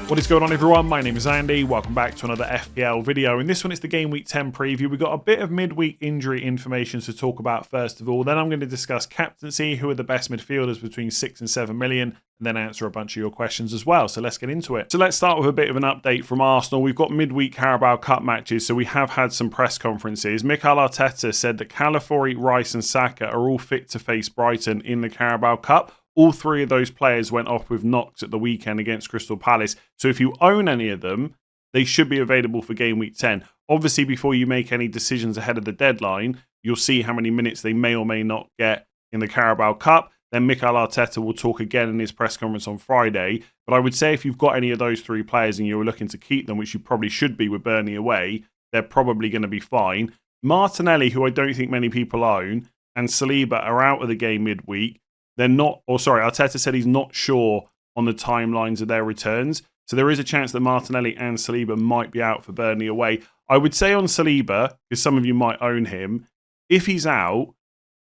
What is going on, everyone? My name is Andy. Welcome back to another FPL video. In this one, it's the Game Week 10 preview. We've got a bit of midweek injury information to talk about first of all. Then I'm going to discuss captaincy, who are the best midfielders between 6 and 7 million, and then answer a bunch of your questions as well. So let's get into it. So let's start with a bit of an update from Arsenal. We've got midweek Carabao Cup matches, so we have had some press conferences. Mikel Arteta said that Calafiori, Rice and Saka are all fit to face Brighton in the Carabao Cup. All three of those players went off with knocks at the weekend against Crystal Palace. So if you own any of them, they should be available for Game Week 10. Obviously, before you make any decisions ahead of the deadline, you'll see how many minutes they may or may not get in the Carabao Cup. Then Mikel Arteta will talk again in his press conference on Friday. But I would say if you've got any of those three players and you're looking to keep them, which you probably should be with Burnley away, they're probably going to be fine. Martinelli, who I don't think many people own, and Saliba are out of the game midweek. Arteta said he's not sure on the timelines of their returns. So there is a chance that Martinelli and Saliba might be out for Burnley away. I would say on Saliba, because some of you might own him, if he's out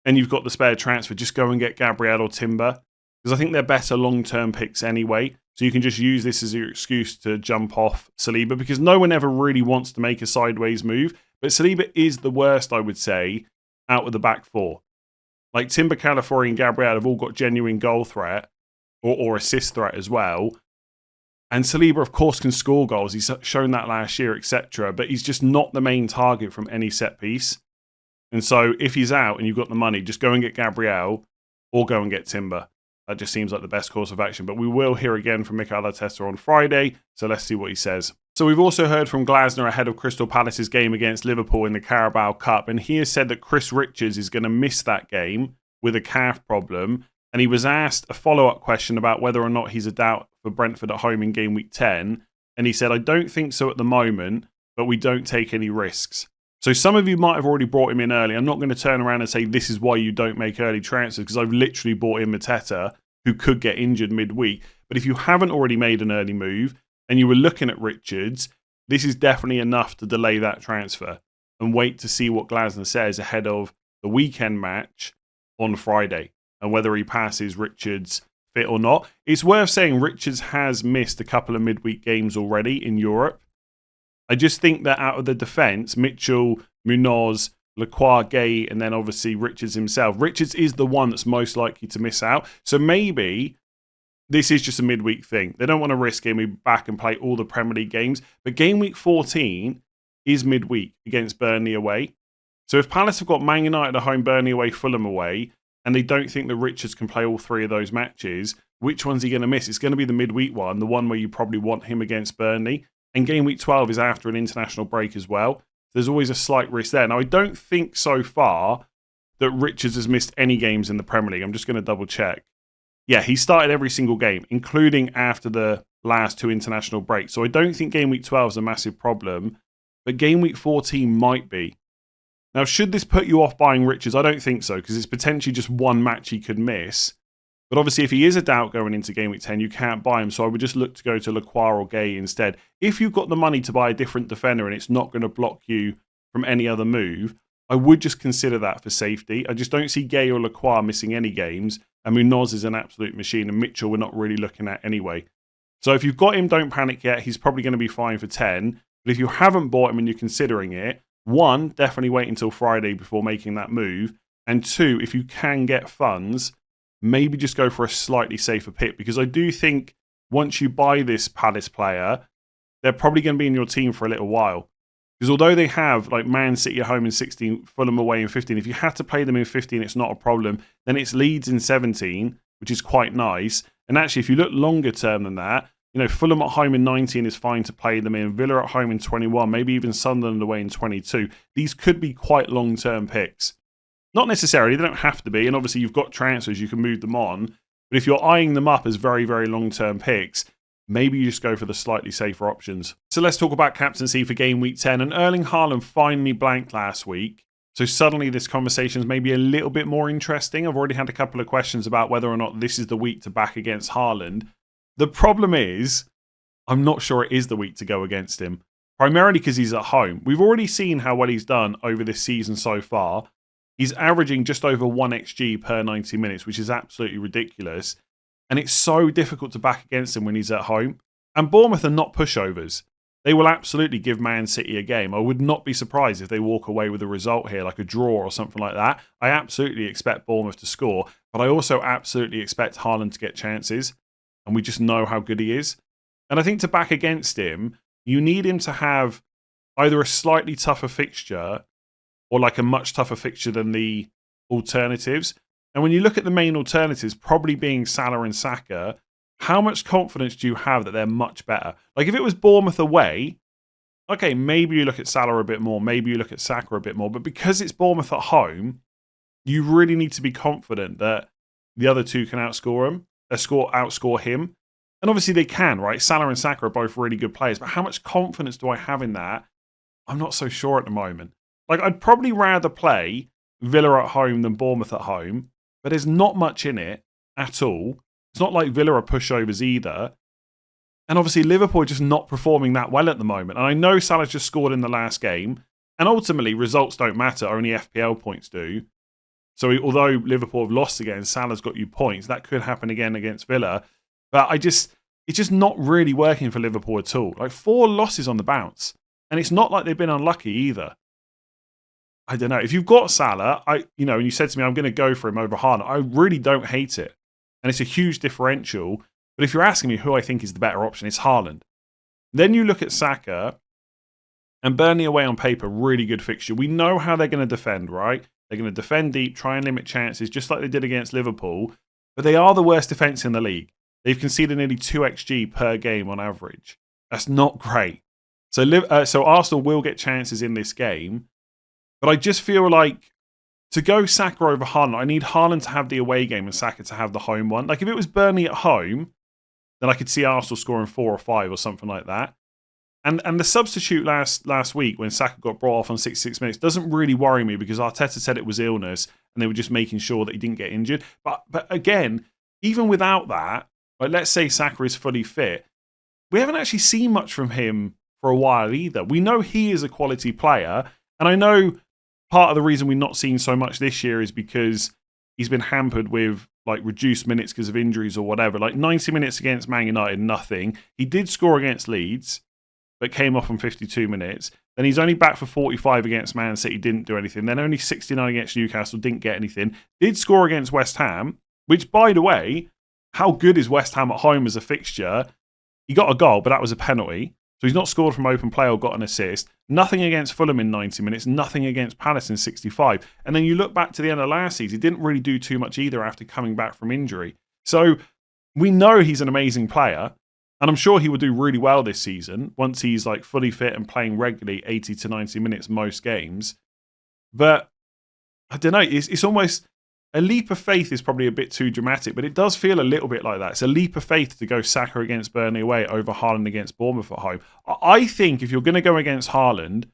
and you've got the spare transfer, just go and get Gabriel or Timber. Because I think they're better long-term picks anyway. So you can just use this as your excuse to jump off Saliba, because no one ever really wants to make a sideways move. But Saliba is the worst, I would say, out of the back four. Like Timber, Calafiori and Gabriel have all got genuine goal threat or assist threat as well. And Saliba, of course, can score goals. He's shown that last year, etc. But he's just not the main target from any set piece. And so if he's out and you've got the money, just go and get Gabriel or go and get Timber. That just seems like the best course of action. But we will hear again from Mikel Arteta on Friday. So let's see what he says. So we've also heard from Glasner ahead of Crystal Palace's game against Liverpool in the Carabao Cup. And he has said that Chris Richards is going to miss that game with a calf problem. And he was asked a follow-up question about whether or not he's a doubt for Brentford at home in Game Week 10. And he said, I don't think so at the moment, but we don't take any risks. So some of you might have already brought him in early. I'm not going to turn around and say this is why you don't make early transfers, because I've literally bought in Mateta, who could get injured midweek. But if you haven't already made an early move and you were looking at Richards, this is definitely enough to delay that transfer and wait to see what Glasner says ahead of the weekend match on Friday and whether he passes Richards fit or not. It's worth saying Richards has missed a couple of midweek games already in Europe. I just think that out of the defence, Mitchell, Muñoz, Lacroix, Gay, and then obviously Richards himself. Richards is the one that's most likely to miss out. So maybe this is just a midweek thing. They don't want to risk him. He'll be back and play all the Premier League games. But Game Week 14 is midweek against Burnley away. So if Palace have got Man United at home, Burnley away, Fulham away, and they don't think that Richards can play all three of those matches, which one's he going to miss? It's going to be the midweek one, the one where you probably want him against Burnley. And Game Week 12 is after an international break as well. There's always a slight risk there. Now, I don't think so far that Richards has missed any games in the Premier League. I'm just going to double check. Yeah, he started every single game, including after the last two international breaks. So I don't think Game Week 12 is a massive problem, but Game Week 14 might be. Now, should this put you off buying Richards? I don't think so, because it's potentially just one match he could miss. But obviously, if he is a doubt going into Game Week 10, you can't buy him. So I would just look to go to Lacroix or Gay instead. If you've got the money to buy a different defender and it's not going to block you from any other move, I would just consider that for safety. I just don't see Gay or Lacroix missing any games. And Muñoz is an absolute machine. And Mitchell we're not really looking at anyway. So if you've got him, don't panic yet. He's probably going to be fine for 10. But if you haven't bought him and you're considering it, one, definitely wait until Friday before making that move. And two, if you can get funds, maybe just go for a slightly safer pick, because I do think once you buy this Palace player, they're probably going to be in your team for a little while. Because although they have like Man City at home in 16, Fulham away in 15, if you had to play them in 15, it's not a problem. Then it's Leeds in 17, which is quite nice. And actually, if you look longer term than that, you know, Fulham at home in 19 is fine to play them in. Villa at home in 21, maybe even Sunderland away in 22. These could be quite long-term picks. Not necessarily, they don't have to be. And obviously, you've got transfers, you can move them on. But if you're eyeing them up as very, very long-term picks, maybe you just go for the slightly safer options. So let's talk about captaincy for Game Week 10. And Erling Haaland finally blanked last week. So suddenly this conversation is maybe a little bit more interesting. I've already had a couple of questions about whether or not this is the week to back against Haaland. The problem is, I'm not sure it is the week to go against him. Primarily because he's at home. We've already seen how well he's done over this season so far. He's averaging just over 1 XG per 90 minutes, which is absolutely ridiculous. And it's so difficult to back against him when he's at home. And Bournemouth are not pushovers. They will absolutely give Man City a game. I would not be surprised if they walk away with a result here, like a draw or something like that. I absolutely expect Bournemouth to score, but I also absolutely expect Haaland to get chances, and we just know how good he is. And I think to back against him, you need him to have either a slightly tougher fixture or like a much tougher fixture than the alternatives. And when you look at the main alternatives, probably being Salah and Saka, how much confidence do you have that they're much better? Like if it was Bournemouth away, okay, maybe you look at Salah a bit more, maybe you look at Saka a bit more, but because it's Bournemouth at home, you really need to be confident that the other two can outscore him. And obviously they can, right? Salah and Saka are both really good players, but how much confidence do I have in that? I'm not so sure at the moment. Like I'd probably rather play Villa at home than Bournemouth at home, but there's not much in it at all. It's not like Villa are pushovers either. And obviously Liverpool are just not performing that well at the moment. And I know Salah just scored in the last game. And ultimately, results don't matter. Only FPL points do. So although Liverpool have lost again, Salah's got you points. That could happen again against Villa. But it's just not really working for Liverpool at all. Like 4 losses on the bounce. And it's not like they've been unlucky either. I don't know. If you've got Salah, and you said to me, I'm going to go for him over Haaland, I really don't hate it. And it's a huge differential. But if you're asking me who I think is the better option, it's Haaland. Then you look at Saka, and Burnley away on paper, really good fixture. We know how they're going to defend, right? They're going to defend deep, try and limit chances, just like they did against Liverpool. But they are the worst defence in the league. They've conceded nearly 2 XG per game on average. That's not great. So Arsenal will get chances in this game. But I just feel like to go Saka over Haaland, I need Haaland to have the away game and Saka to have the home one. Like if it was Burnley at home, then I could see Arsenal scoring 4 or 5 or something like that. And the substitute last week when Saka got brought off on 66 minutes doesn't really worry me because Arteta said it was illness and they were just making sure that he didn't get injured. But again, even without that, like let's say Saka is fully fit, we haven't actually seen much from him for a while either. We know he is a quality player, and I know part of the reason we've not seen so much this year is because he's been hampered with like reduced minutes because of injuries or whatever. Like 90 minutes against Man United, nothing. He did score against Leeds, but came off on 52 minutes. Then he's only back for 45 against Man City, didn't do anything. Then only 69 against Newcastle, didn't get anything. Did score against West Ham, which, by the way, how good is West Ham at home as a fixture? He got a goal, but that was a penalty. So he's not scored from open play or got an assist. Nothing against Fulham in 90 minutes. Nothing against Palace in 65. And then you look back to the end of last season, he didn't really do too much either after coming back from injury. So we know he's an amazing player. And I'm sure he will do really well this season once he's like fully fit and playing regularly 80 to 90 minutes most games. But I don't know. It's almost a leap of faith is probably a bit too dramatic, but it does feel a little bit like that. It's a leap of faith to go Saka against Burnley away over Haaland against Bournemouth at home. I think if you're going to go against Haaland,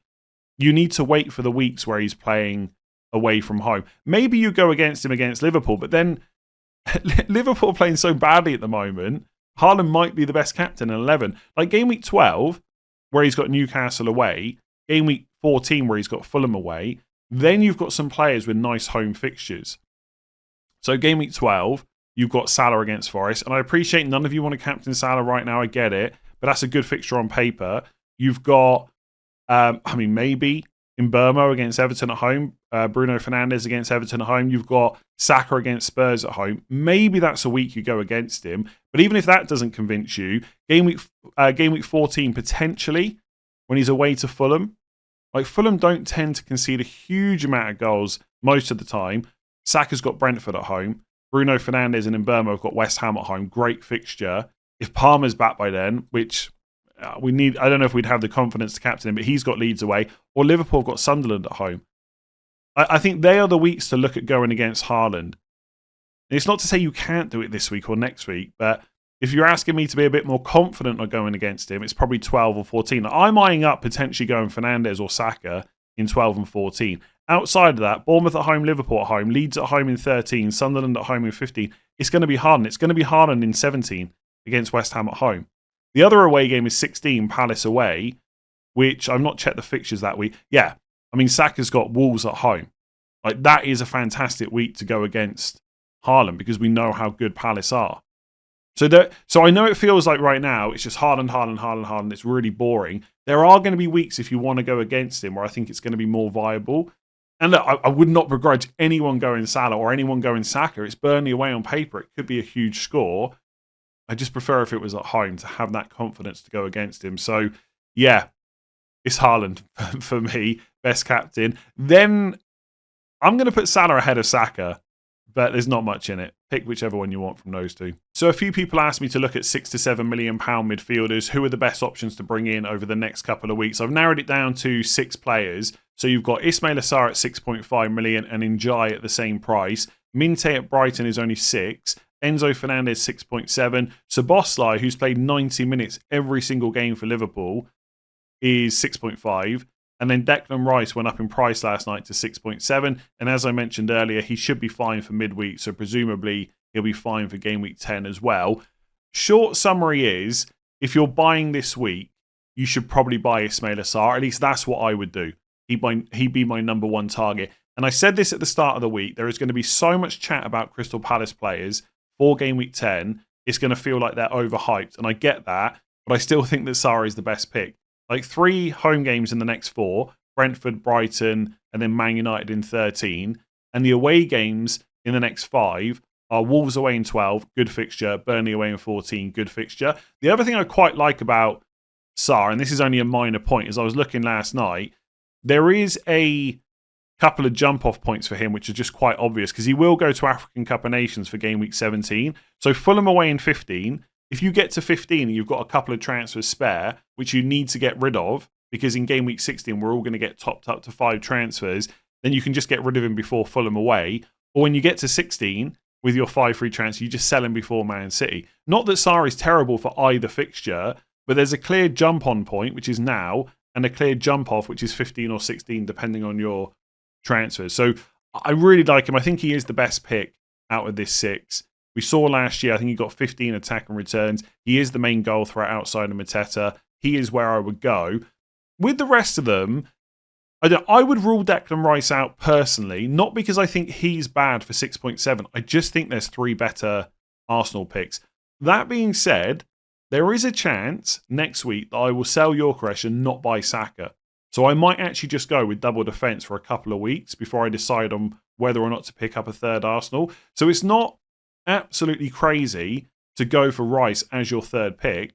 you need to wait for the weeks where he's playing away from home. Maybe you go against him against Liverpool, but then Liverpool are playing so badly at the moment, Haaland might be the best captain in 11. Like game week 12, where he's got Newcastle away, game week 14, where he's got Fulham away, then you've got some players with nice home fixtures. So game week 12, you've got Salah against Forest. And I appreciate none of you want to captain Salah right now. I get it. But that's a good fixture on paper. You've got, maybe Mbeumo against Everton at home. Bruno Fernandes against Everton at home. You've got Saka against Spurs at home. Maybe that's a week you go against him. But even if that doesn't convince you, game week 14 potentially, when he's away to Fulham. Like Fulham don't tend to concede a huge amount of goals most of the time. Saka's got Brentford at home. Bruno Fernandes and Mbeumo have got West Ham at home. Great fixture. If Palmer's back by then, which we need, I don't know if we'd have the confidence to captain him, but he's got Leeds away. Or Liverpool got Sunderland at home. I think they are the weeks to look at going against Haaland. And it's not to say you can't do it this week or next week, but if you're asking me to be a bit more confident on going against him, it's probably 12 or 14. I'm eyeing up potentially going Fernandes or Saka in 12 and 14. Outside of that, Bournemouth at home, Liverpool at home, Leeds at home in 13, Sunderland at home in 15. It's going to be Haaland. It's going to be Haaland in 17 against West Ham at home. The other away game is 16, Palace away, which I've not checked the fixtures that week. Yeah, I mean, Saka's got Wolves at home. Like, that is a fantastic week to go against Haaland because we know how good Palace are. So I know it feels like right now it's just Haaland. It's really boring. There are going to be weeks if you want to go against him where I think it's going to be more viable. And look, I would not begrudge anyone going Salah or anyone going Saka. It's Burnley away on paper. It could be a huge score. I just prefer if it was at home to have that confidence to go against him. So, yeah, it's Haaland for me, best captain. Then I'm going to put Salah ahead of Saka, but there's not much in it. Pick whichever one you want from those two. So a few people asked me to look at £6 to £7 million midfielders. Who are the best options to bring in over the next couple of weeks? I've narrowed it down to 6 players. So you've got Ismail Assar at 6.5 million and Njai at the same price. Minte at Brighton is only 6. Enzo Fernandez 6.7. Szoboszlai, who's played 90 minutes every single game for Liverpool, is 6.5. And then Declan Rice went up in price last night to 6.7. And as I mentioned earlier, he should be fine for midweek. So presumably he'll be fine for game week 10 as well. Short summary is, if you're buying this week, you should probably buy Ismail Assar. At least that's what I would do. He'd be my number one target. And I said this at the start of the week. There is going to be so much chat about Crystal Palace players for game week 10. It's going to feel like they're overhyped. And I get that. But I still think that Sarr is the best pick. Like 3 home games in the next 4, Brentford, Brighton, and then Man United in 13. And the away games in the next 5 are Wolves away in 12, good fixture, Burnley away in 14, good fixture. The other thing I quite like about Sarr, and this is only a minor point, is I was looking last night, there is a couple of jump-off points for him, which are just quite obvious, because he will go to African Cup of Nations for game week 17. So Fulham away in 15. If you get to 15 and you've got a couple of transfers spare, which you need to get rid of, because in game week 16 we're all going to get topped up to 5 transfers, then you can just get rid of him before Fulham away. Or when you get to 16 with your 5 free transfers, you just sell him before Man City. Not that Sarr is terrible for either fixture, but there's a clear jump-on point, which is now, and a clear jump-off, which is 15 or 16, depending on your transfers. So I really like him. I think he is the best pick out of this 6. We saw last year, I think he got 15 attack and returns. He is the main goal threat outside of Mateta. He is where I would go. With the rest of them, I would rule Declan Rice out personally, not because I think he's bad for 6.7. I just think there's 3 better Arsenal picks. That being said, there is a chance next week that I will sell Gyökeres and not buy Saka. So I might actually just go with double defence for a couple of weeks before I decide on whether or not to pick up a third Arsenal. So it's not absolutely crazy to go for Rice as your third pick,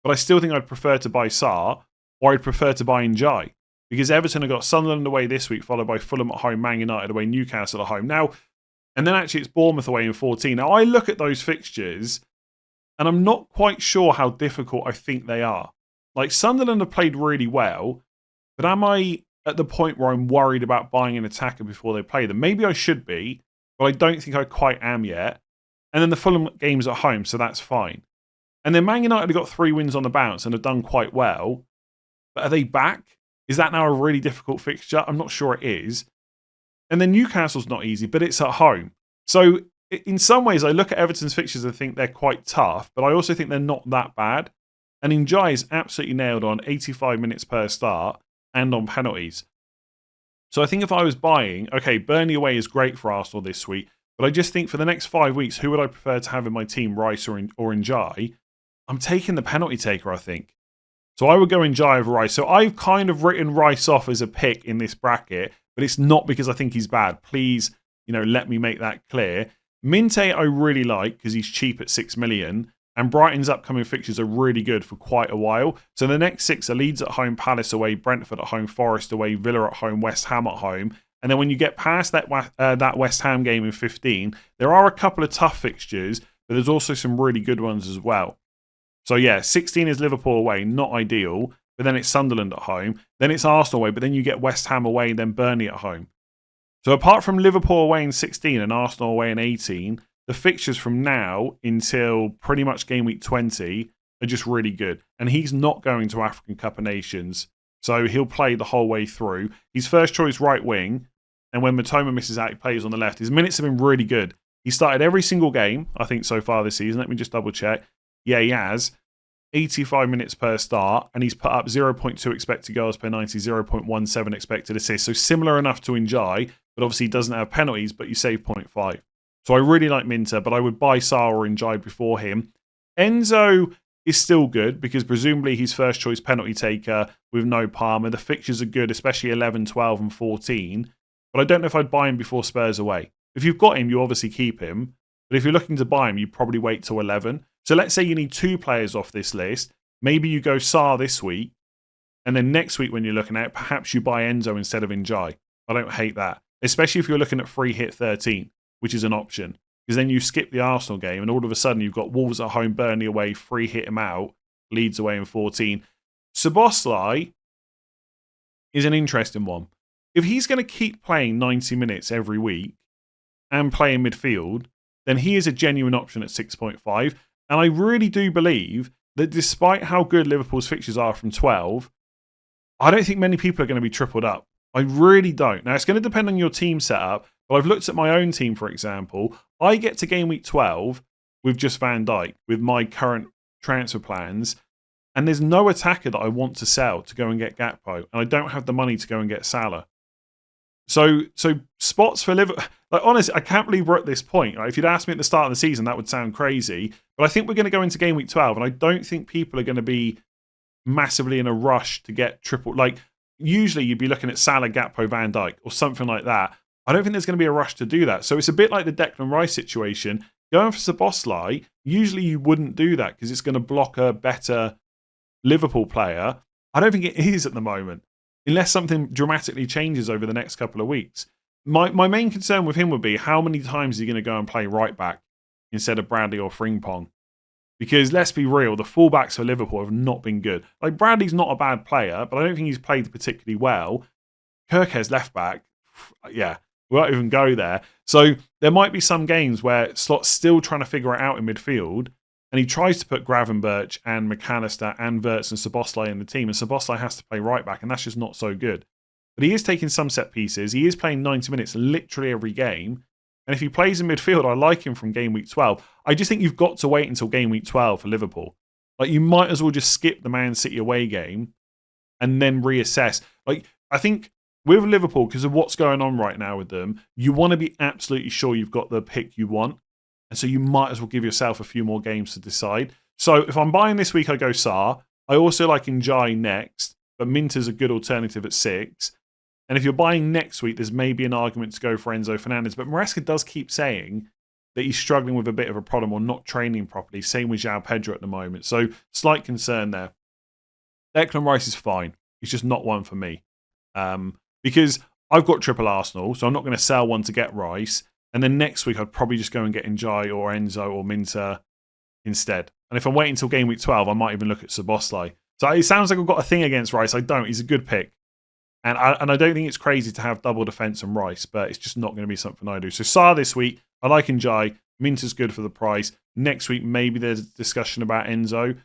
but I still think I'd prefer to buy Sarr, or I'd prefer to buy Njai, because Everton have got Sunderland away this week, followed by Fulham at home, Man United away, Newcastle at home. Now, and then actually it's Bournemouth away in 14. Now, I look at those fixtures, and I'm not quite sure how difficult I think they are. Like, Sunderland have played really well, but am I at the point where I'm worried about buying an attacker before they play them? Maybe I should be, but I don't think I quite am yet. And then the Fulham game's at home, so that's fine. And then Man United have got 3 wins on the bounce and have done quite well. But are they back? Is that now a really difficult fixture? I'm not sure it is. And then Newcastle's not easy, but it's at home. So in some ways, I look at Everton's fixtures and think they're quite tough, but I also think they're not that bad. And Njai is absolutely nailed on 85 minutes per start and on penalties. So I think if I was buying, okay, Burnley away is great for Arsenal this week, but I just think for the next 5 weeks, who would I prefer to have in my team, Rice or Njai? I'm taking the penalty taker, I think. So I would go Njai over Rice. So I've kind of written Rice off as a pick in this bracket, but it's not because I think he's bad. Please, let me make that clear. Minte I really like because he's cheap at 6 million. And Brighton's upcoming fixtures are really good for quite a while. So the next 6 are Leeds at home, Palace away, Brentford at home, Forest away, Villa at home, West Ham at home. And then when you get past that West Ham game in 15, there are a couple of tough fixtures, but there's also some really good ones as well. So yeah, 16 is Liverpool away, not ideal, but then it's Sunderland at home. Then it's Arsenal away, but then you get West Ham away, then Burnley at home. So apart from Liverpool away in 16 and Arsenal away in 18, the fixtures from now until pretty much game week 20 are just really good. And he's not going to African Cup of Nations, so he'll play the whole way through. He's first choice right wing, and when Matoma misses out, he plays on the left. His minutes have been really good. He started every single game, I think, so far this season. Let me just double check. Yeah, he has. 85 minutes per start, and he's put up 0.2 expected goals per 90, 0.17 expected assists. So similar enough to Njai, but obviously he doesn't have penalties, but you save 0.5. So I really like Minter, but I would buy Saar or Njai before him. Enzo is still good because presumably he's first choice penalty taker with no Palmer. The fixtures are good, especially 11, 12 and 14. But I don't know if I'd buy him before Spurs away. If you've got him, you obviously keep him. But if you're looking to buy him, you probably wait till 11. So let's say you need 2 players off this list. Maybe you go Saar this week. And then next week when you're looking at it, perhaps you buy Enzo instead of Njai. I don't hate that. Especially if you're looking at free hit 13, which is an option. Because then you skip the Arsenal game and all of a sudden you've got Wolves at home, Burnley away, free hit him out, Leeds away in 14. Szoboszlai is an interesting one. If he's going to keep playing 90 minutes every week and play in midfield, then he is a genuine option at 6.5. And I really do believe that despite how good Liverpool's fixtures are from 12, I don't think many people are going to be tripled up. I really don't. Now, it's going to depend on your team setup, but I've looked at my own team, for example. I get to game week 12 with just Van Dijk, with my current transfer plans, and there's no attacker that I want to sell to go and get Gakpo, and I don't have the money to go and get Salah. So spots for Liverpool. Like, honestly, I can't believe we're at this point. Right? If you'd asked me at the start of the season, that would sound crazy. But I think we're going to go into game week 12, and I don't think people are going to be massively in a rush to get triple. Like, usually you'd be looking at Salah, Gakpo, Van Dijk, or something like that. I don't think there's going to be a rush to do that. So it's a bit like the Declan Rice situation. Going for Szoboszlai, usually you wouldn't do that because it's going to block a better Liverpool player. I don't think it is at the moment, unless something dramatically changes over the next couple of weeks. My main concern with him would be how many times is he going to go and play right back instead of Bradley or Frimpong? Because let's be real, the fullbacks for Liverpool have not been good. Like, Bradley's not a bad player, but I don't think he's played particularly well. Kirkhead's left back, yeah, we won't even go there. So there might be some games where Slot's still trying to figure it out in midfield, and he tries to put Gravenberch and McAllister and Wirtz and Szoboszlai in the team, and Szoboszlai has to play right back, and that's just not so good. But he is taking some set pieces. He is playing 90 minutes literally every game. And if he plays in midfield, I like him from game week 12. I just think you've got to wait until game week 12 for Liverpool. Like, you might as well just skip the Man City away game and then reassess. Like, I think with Liverpool, because of what's going on right now with them, you want to be absolutely sure you've got the pick you want. And so you might as well give yourself a few more games to decide. So if I'm buying this week, I go Saar. I also like Njai next, but Minter's a good alternative at 6. And if you're buying next week, there's maybe an argument to go for Enzo Fernandez. But Maresca does keep saying that he's struggling with a bit of a problem or not training properly. Same with João Pedro at the moment. So slight concern there. Declan Rice is fine. He's just not one for me. Because I've got triple Arsenal, so I'm not going to sell one to get Rice. And then next week, I'd probably just go and get Njai or Enzo or Minter instead. And if I'm waiting until game week 12, I might even look at Szoboszlai. So it sounds like I've got a thing against Rice. I don't. He's a good pick. And I don't think it's crazy to have double defence and Rice, but it's just not going to be something I do. So Saar this week, I like Njai. Minter's good for the price. Next week, maybe there's a discussion about Enzo.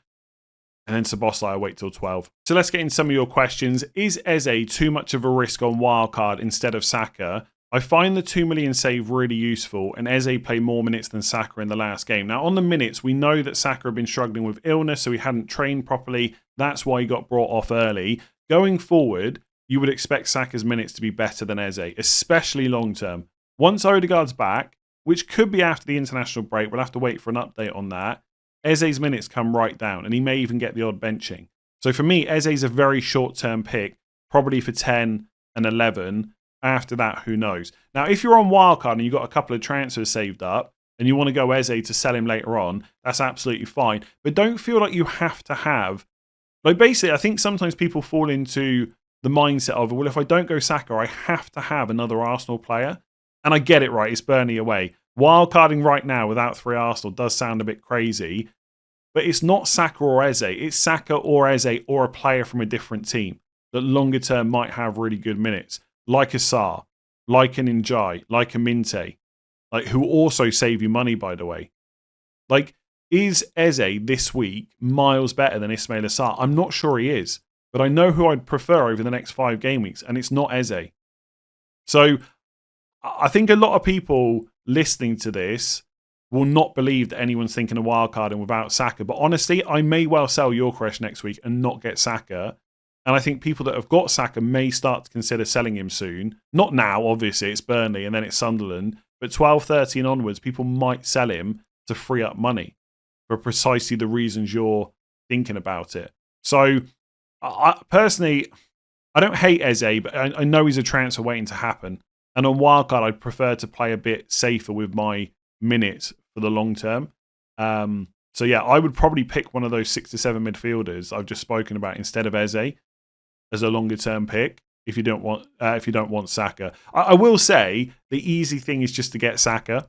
And then Szoboszlai, I wait till 12. So let's get into some of your questions. Is Eze too much of a risk on Wildcard instead of Saka? I find the 2 million save really useful, and Eze played more minutes than Saka in the last game. Now, on the minutes, we know that Saka had been struggling with illness, so he hadn't trained properly. That's why he got brought off early. Going forward, you would expect Saka's minutes to be better than Eze, especially long term. Once Odegaard's back, which could be after the international break, we'll have to wait for an update on that, Eze's minutes come right down, and he may even get the odd benching. So for me, Eze's a very short-term pick, probably for 10 and 11. After that, who knows? Now, if you're on Wildcard and you've got a couple of transfers saved up, and you want to go Eze to sell him later on, that's absolutely fine. But don't feel like you have to have... Like, basically, I think sometimes people fall into the mindset of, well, if I don't go Saka, I have to have another Arsenal player. And I get it, right? It's Burnley away. Wildcarding right now without 3 Arsenal does sound a bit crazy. But it's not Saka or Eze. It's Saka or Eze or a player from a different team that longer term might have really good minutes. Like a Saar, like an Njai, like a Minte. Like, who also save you money, by the way. Like, is Eze this week miles better than Ismail Assar? I'm not sure he is. But I know who I'd prefer over the next 5 game weeks, and it's not Eze. So I think a lot of people listening to this will not believe that anyone's thinking of wildcarding without Saka. But honestly, I may well sell Gyökeres next week and not get Saka. And I think people that have got Saka may start to consider selling him soon. Not now, obviously, it's Burnley and then it's Sunderland. But 12, 13 onwards, people might sell him to free up money for precisely the reasons you're thinking about it. So, personally, I don't hate Eze, but I know he's a transfer waiting to happen. And on Wildcard, I'd prefer to play a bit safer with my minutes for the long term. So yeah, I would probably pick one of those 6 to 7 midfielders I've just spoken about instead of Eze as a longer term pick. If you don't want Saka, I will say the easy thing is just to get Saka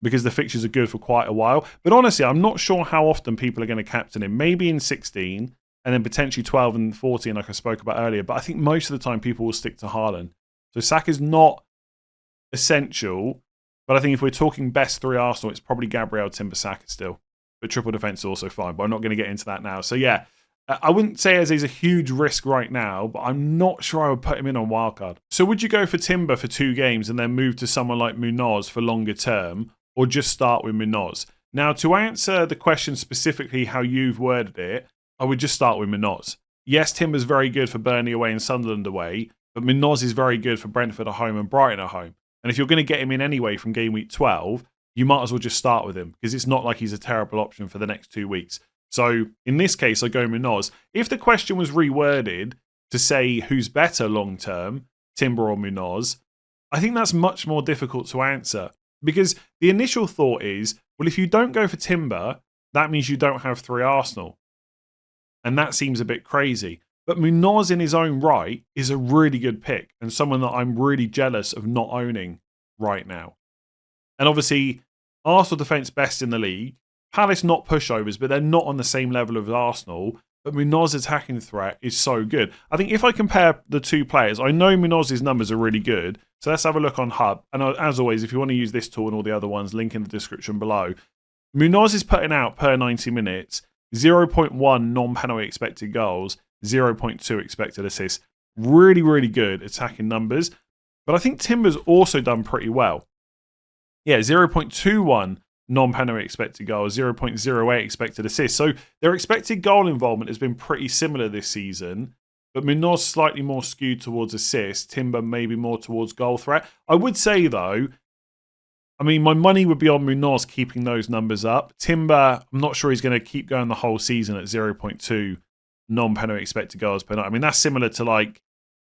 because the fixtures are good for quite a while. But honestly, I'm not sure how often people are going to captain him. Maybe in 16 and then potentially 12 and 14, like I spoke about earlier. But I think most of the time people will stick to Haaland. So Saka's not essential. But I think if we're talking best 3 Arsenal, it's probably Gabriel, Timber, Saka still. But triple defence is also fine. But I'm not going to get into that now. So yeah. I wouldn't say Eze's a huge risk right now, but I'm not sure I would put him in on Wildcard. So would you go for Timber for 2 games and then move to someone like Muñoz for longer term, or just start with Muñoz? Now, to answer the question specifically how you've worded it, I would just start with Muñoz. Yes, Timber's very good for Burnley away and Sunderland away, but Muñoz is very good for Brentford at home and Brighton at home. And if you're going to get him in anyway from game week 12, you might as well just start with him because it's not like he's a terrible option for the next 2 weeks. So in this case, I go Muñoz. If the question was reworded to say who's better long term, Timber or Muñoz, I think that's much more difficult to answer because the initial thought is, well, if you don't go for Timber, that means you don't have 3 Arsenal. And that seems a bit crazy. But Muñoz in his own right is a really good pick and someone that I'm really jealous of not owning right now. And obviously, Arsenal defence best in the league. Palace not pushovers, but they're not on the same level of Arsenal. But Muñoz's attacking threat is so good. I think if I compare the 2 players, I know Muñoz's numbers are really good. So let's have a look on Hub. And as always, if you want to use this tool and all the other ones, link in the description below. Muñoz is putting out per 90 minutes 0.1 non-penalty expected goals, 0.2 expected assists. Really, really good attacking numbers. But I think Timber's also done pretty well. Yeah, 0.21 non-penalty expected goals, 0.08 expected assists. So their expected goal involvement has been pretty similar this season, but Muñoz slightly more skewed towards assists, Timber maybe more towards goal threat. I would say though, I mean, my money would be on Muñoz keeping those numbers up. Timber, I'm not sure he's going to keep going the whole season at 0.2 non-penalty expected goals per night. I mean, that's similar to like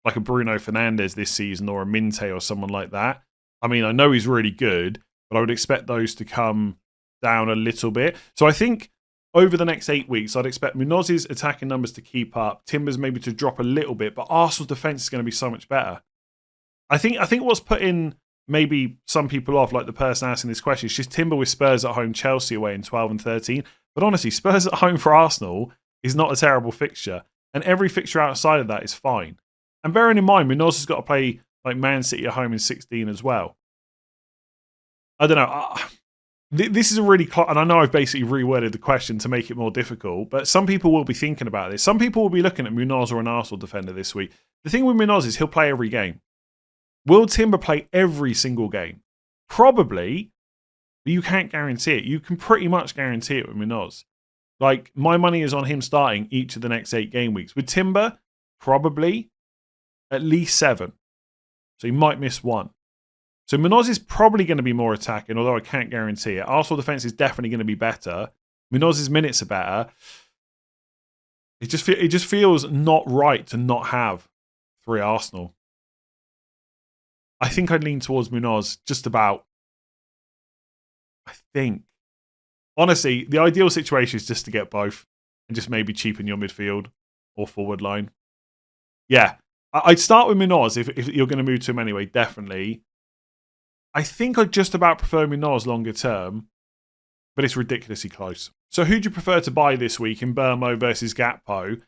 a Bruno Fernandes this season or a Minte or someone like that. I mean, I know he's really good, but I would expect those to come down a little bit. So I think over the next 8 weeks, I'd expect Muñoz's attacking numbers to keep up, Timber's maybe to drop a little bit, but Arsenal's defence is going to be so much better. I think what's putting maybe some people off, like the person asking this question, is just Timber with Spurs at home, Chelsea away in 12 and 13. But honestly, Spurs at home for Arsenal is not a terrible fixture. And every fixture outside of that is fine. And bearing in mind, Muñoz has got to play like Man City at home in 16 as well. I don't know. This is a really... and I know I've basically reworded the question to make it more difficult, but some people will be thinking about this. Some people will be looking at Muñoz or an Arsenal defender this week. The thing with Muñoz is he'll play every game. Will Timber play every single game? Probably, but you can't guarantee it. You can pretty much guarantee it with Muñoz. Like, my money is on him starting each of the next 8 game weeks. With Timber, probably at least 7. So he might miss 1. So Muñoz is probably going to be more attacking, although I can't guarantee it. Arsenal defence is definitely going to be better. Muñoz's minutes are better. It just feels not right to not have 3 Arsenal. I think I'd lean towards Muñoz just about. I think. Honestly, the ideal situation is just to get both and just maybe cheapen your midfield or forward line. Yeah, I'd start with Muñoz if you're going to move to him anyway, definitely. I think I'd just about prefer Muñoz longer term, but it's ridiculously close. So who do you prefer to buy this week in Mbeumo versus Gakpo?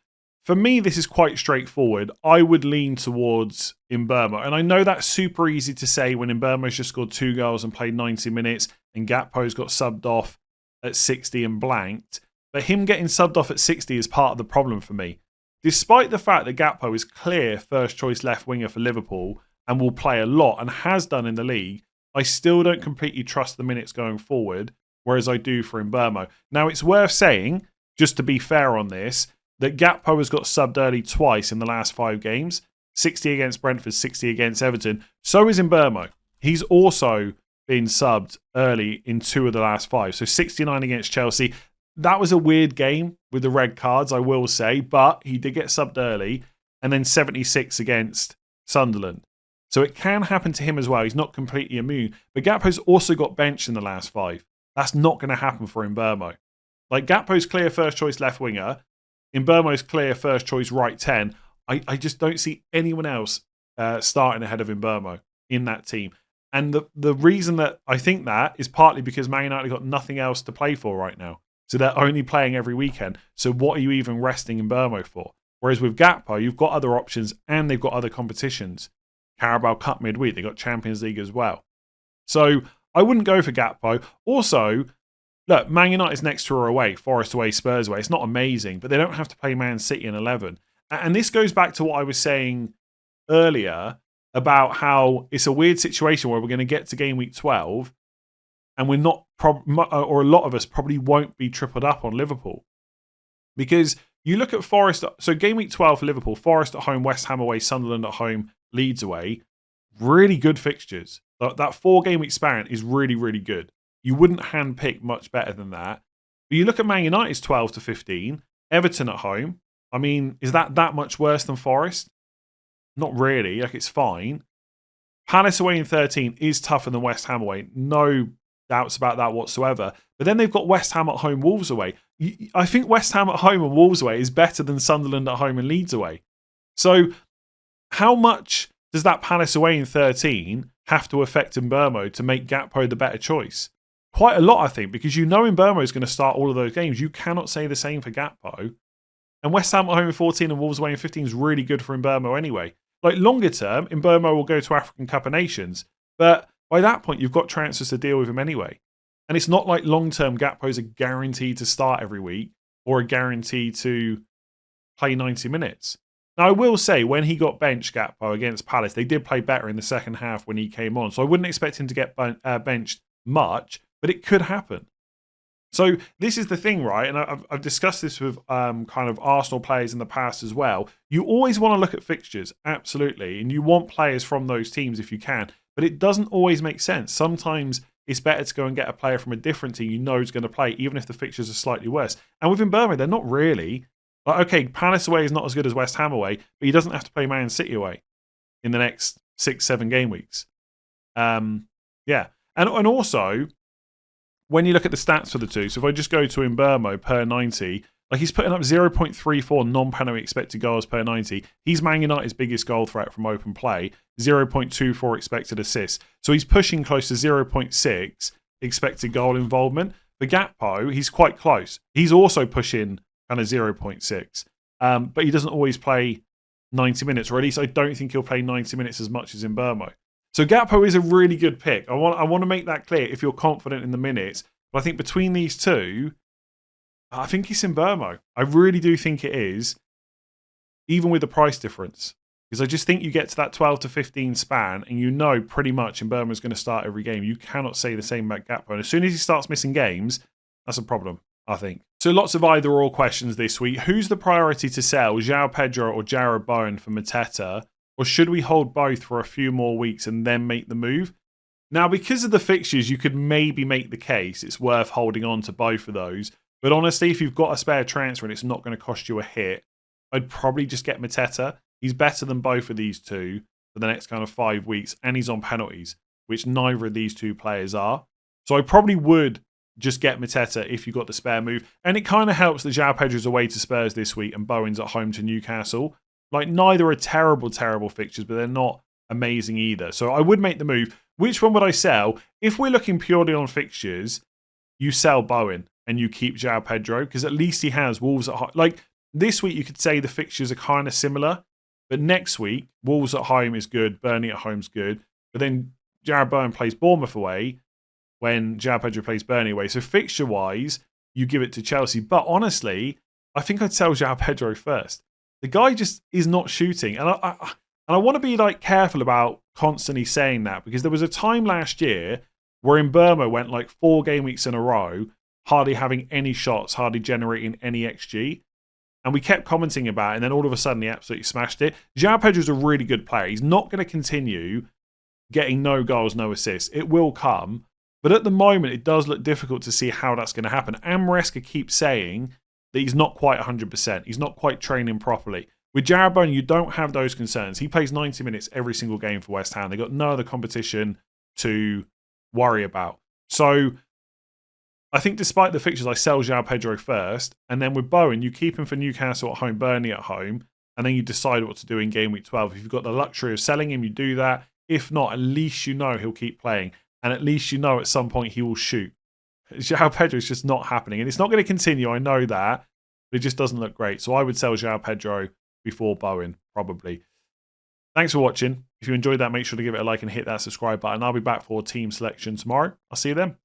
For me, this is quite straightforward. I would lean towards Mbeumo. And I know that's super easy to say when Mbeumo's just scored 2 goals and played 90 minutes and Gakpo's got subbed off at 60 and blanked. But him getting subbed off at 60 is part of the problem for me. Despite the fact that Gakpo is clear first choice left winger for Liverpool and will play a lot and has done in the league, I still don't completely trust the minutes going forward, whereas I do for Mbeumo. Now, it's worth saying, just to be fair on this, that Gakpo has got subbed early twice in the last 5 games. 60 against Brentford, 60 against Everton. So is Mbeumo. He's also been subbed early in 2 of the last 5. So 69 against Chelsea. That was a weird game with the red cards, I will say, but he did get subbed early, and then 76 against Sunderland. So it can happen to him as well. He's not completely immune. But Gakpo's also got benched in the last 5. That's not going to happen for Mbeumo. Like, Gakpo's clear first choice left winger, Mbeumo's clear first choice right 10. I just don't see anyone else starting ahead of Mbeumo in that team. And the reason that I think that is partly because Man United got nothing else to play for right now. So they're only playing every weekend. So what are you even resting Mbeumo for? Whereas with Gakpo, you've got other options and they've got other competitions. Carabao Cup midweek, they've got Champions League as well. So I wouldn't go for Gakpo. Also, look, Man United's next tour away, Forest away, Spurs away. It's not amazing, but they don't have to play Man City in 11. And this goes back to what I was saying earlier about how it's a weird situation where we're going to get to game week 12 and we're not, or a lot of us probably won't be tripled up on Liverpool. Because you look at Forest, so game week 12 for Liverpool, Forest at home, West Ham away, Sunderland at home, Leeds away. Really good fixtures. That 4-game week span is really, really good. You wouldn't handpick much better than that. But you look at Man United's 12 to 15, Everton at home. I mean, is that much worse than Forest? Not really. Like, it's fine. Palace away in 13 is tougher than West Ham away. No doubts about that whatsoever. But then they've got West Ham at home, Wolves away. I think West Ham at home and Wolves away is better than Sunderland at home and Leeds away. So how much does that Palace away in 13 have to affect Mbeumo to make Gakpo the better choice? Quite a lot, I think, because you know Mbeumo is going to start all of those games. You cannot say the same for Gakpo. And West Ham at home in 14 and Wolves away in 15 is really good for Mbeumo anyway. Like, longer term, Mbeumo will go to African Cup of Nations. But by that point, you've got transfers to deal with him anyway. And it's not like long-term Gakpo's a guarantee to start every week or a guarantee to play 90 minutes. Now, I will say, when he got benched, Gakpo, against Palace, they did play better in the second half when he came on. So I wouldn't expect him to get benched much, but it could happen. So this is the thing, right? And I've discussed this with kind of Arsenal players in the past as well. You always want to look at fixtures, absolutely. And you want players from those teams if you can. But it doesn't always make sense. Sometimes it's better to go and get a player from a different team you know is going to play, even if the fixtures are slightly worse. And with Mbeumo, they're not really. Like, okay, Palace away is not as good as West Ham away, but he doesn't have to play Man City away in the next 6-7 game weeks. Yeah. And also, when you look at the stats for the two, so if I just go to Mbeumo per 90, like, he's putting up 0.34 non-penalty expected goals per 90. He's Man United's biggest goal threat from open play, 0.24 expected assists. So he's pushing close to 0.6 expected goal involvement. For Gakpo, he's quite close. He's also pushing kind of 0.6. But he doesn't always play 90 minutes, or at least I don't think he'll play 90 minutes as much as Mbeumo. So Gakpo is a really good pick. I want to make that clear if you're confident in the minutes. But I think between these two, I think it's Mbeumo. I really do think it is, even with the price difference. Because I just think you get to that 12 to 15 span and you know pretty much Mbeumo is going to start every game. You cannot say the same about Gakpo. And as soon as he starts missing games, that's a problem, I think. So lots of either-or questions this week. Who's the priority to sell, João Pedro or Jarrod Bowen for Mateta? Or should we hold both for a few more weeks and then make the move? Now, because of the fixtures, you could maybe make the case it's worth holding on to both of those. But honestly, if you've got a spare transfer and it's not going to cost you a hit, I'd probably just get Mateta. He's better than both of these two for the next kind of 5 weeks, and he's on penalties, which neither of these two players are. So I probably would just get Mateta if you got the spare move. And it kind of helps that João Pedro's away to Spurs this week and Bowen's at home to Newcastle. Like, neither are terrible fixtures, but they're not amazing either. So I would make the move. Which one would I sell? If we're looking purely on fixtures, you sell Bowen and you keep João Pedro, because at least he has Wolves at home. Like, this week you could say the fixtures are kind of similar, but next week, Wolves at home is good, Burnley at home is good, but then Jarrod Bowen plays Bournemouth away when João Pedro plays Burnley away. So fixture-wise, you give it to Chelsea. But honestly, I think I'd sell João Pedro first. The guy just is not shooting. And I want to be like careful about constantly saying that, because there was a time last year where Mbeumo went like 4 game weeks in a row, hardly having any shots, hardly generating any XG. And we kept commenting about it, and then all of a sudden he absolutely smashed it. João Pedro's a really good player. He's not going to continue getting no goals, no assists. It will come. But at the moment, it does look difficult to see how that's going to happen. And Maresca keeps saying that he's not quite 100%. He's not quite training properly. With Jarrod Bowen, you don't have those concerns. He plays 90 minutes every single game for West Ham. They've got no other competition to worry about. So I think despite the fixtures, I sell João Pedro first. And then with Bowen, you keep him for Newcastle at home, Burnley at home. And then you decide what to do in game week 12. If you've got the luxury of selling him, you do that. If not, at least you know he'll keep playing. And at least you know at some point he will shoot. João Pedro is just not happening. And it's not going to continue, I know that. But it just doesn't look great. So I would sell João Pedro before Bowen, probably. Thanks for watching. If you enjoyed that, make sure to give it a like and hit that subscribe button. I'll be back for team selection tomorrow. I'll see you then.